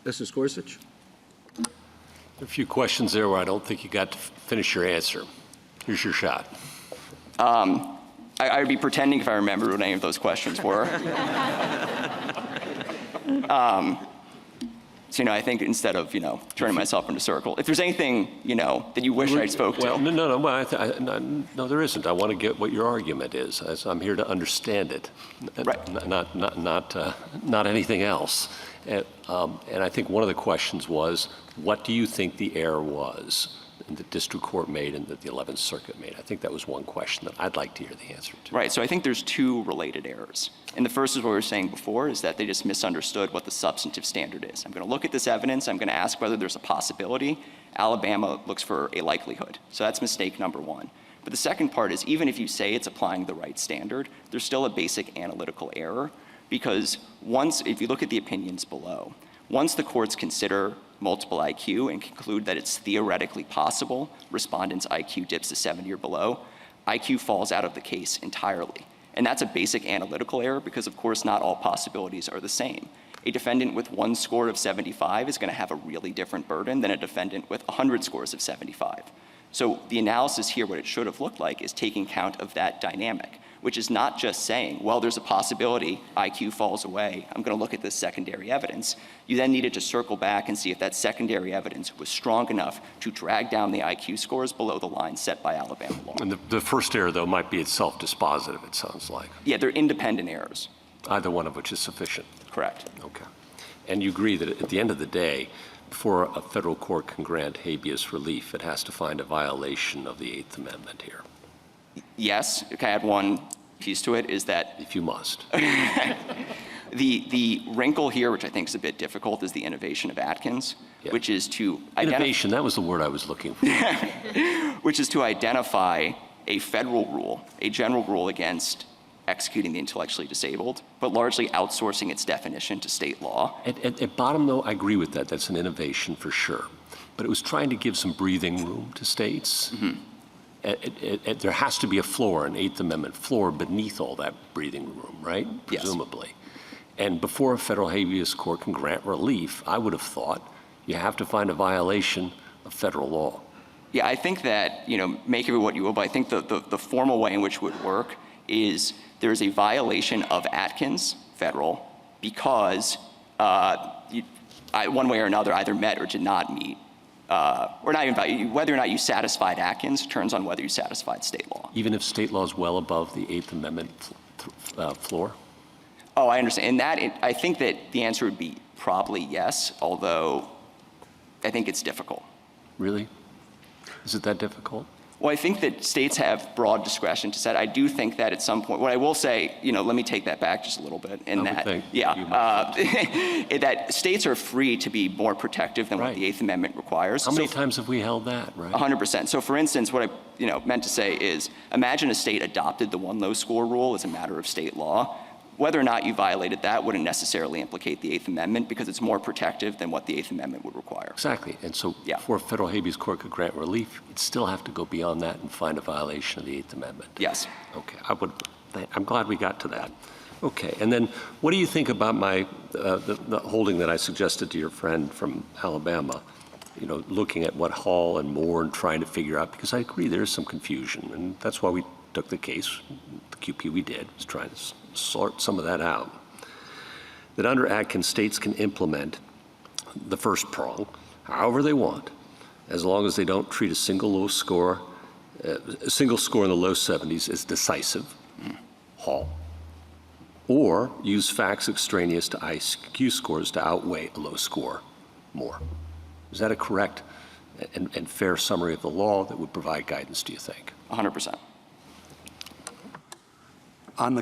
Justice Gorsuch? A few questions there where I don't think you got to finish your answer. Here's your shot. I would be pretending if I remembered what any of those questions were. So, I think instead of, turning myself into a circle, if there's anything, that you wish I spoke to. No, no, there isn't. I want to get what your argument is. I'm here to understand it, right. not anything else. And I think one of the questions was, what do you think the error was that the district court made and that the 11th Circuit made? I think that was one question that I'd like to hear the answer to. Right, so I think there's two related errors. And the first is what we were saying before, is that they just misunderstood what the substantive standard is. I'm going to look at this evidence. I'm going to ask whether there's a possibility. Alabama looks for a likelihood. So that's mistake number one. But the second part is, even if you say it's applying the right standard, there's still a basic analytical error, because if you look at the opinions below, once the courts consider multiple IQ and conclude that it's theoretically possible respondents' IQ dips to 70 or below, IQ falls out of the case entirely. And that's a basic analytical error because, of course, not all possibilities are the same. A defendant with one score of 75 is going to have a really different burden than a defendant with 100 scores of 75. So the analysis here, what it should have looked like, is taking count of that dynamic, which is not just saying, well, there's a possibility IQ falls away. I'm going to look at this secondary evidence. You then needed to circle back and see if that secondary evidence was strong enough to drag down the IQ scores below the line set by Alabama law. And the first error, though, might be itself dispositive, it sounds like. Yeah, they're independent errors. Either one of which is sufficient. Correct. Okay. And you agree that at the end of the day, before a federal court can grant habeas relief, it has to find a violation of the Eighth Amendment here. Yes. Okay, I had one piece to it, is that if you must. The wrinkle here, which I think is a bit difficult, is the innovation of Atkins, which is to innovation, that was the word I was looking for. Which is to identify a federal rule, a general rule against executing the intellectually disabled, but largely outsourcing its definition to state law. At bottom, though, I agree with that. That's an innovation for sure. But it was trying to give some breathing room to states. Mm-hmm. There has to be a floor, an Eighth Amendment floor beneath all that breathing room, right? Presumably. Yes. And before a federal habeas court can grant relief, I would have thought you have to find a violation of federal law. Yeah, I think that, make of it what you will, but I think the formal way in which it would work is there is a violation of Atkins, federal, because one way or another either met or did not meet, or not even whether or not you satisfied Atkins turns on whether you satisfied state law. Even if state law is well above the Eighth Amendment floor? Oh, I understand. And that, I think that the answer would be probably yes, although I think it's difficult. Really? Is it that difficult? Well, I think that states have broad discretion to set. I do think that at some point, what I will say, let me take that back just a little bit, in that, that states are free to be more protective than what the Eighth Amendment requires. How many times have we held that, right? 100%. So for instance, what I meant to say is, imagine a state adopted the one low score rule as a matter of state law. Whether or not you violated that wouldn't necessarily implicate the Eighth Amendment because it's more protective than what the Eighth Amendment would require. Exactly. And so before a federal habeas court could grant relief, you'd still have to go beyond that and find a violation of the Eighth Amendment. Yes. Okay. I'm glad we got to that. Okay. And then what do you think about the holding that I suggested to your friend from Alabama, looking at what Hall and Moore and trying to figure out, because I agree there is some confusion, and that's why we took the case, the QP we did, was trying to sort some of that out. That under Atkins, states can implement the first prong however they want, as long as they don't treat a single score in the low 70s as decisive, Hall, or use facts extraneous to IQ scores to outweigh a low score more. Is that a correct and fair summary of the law that would provide guidance, do you think? 100%. On the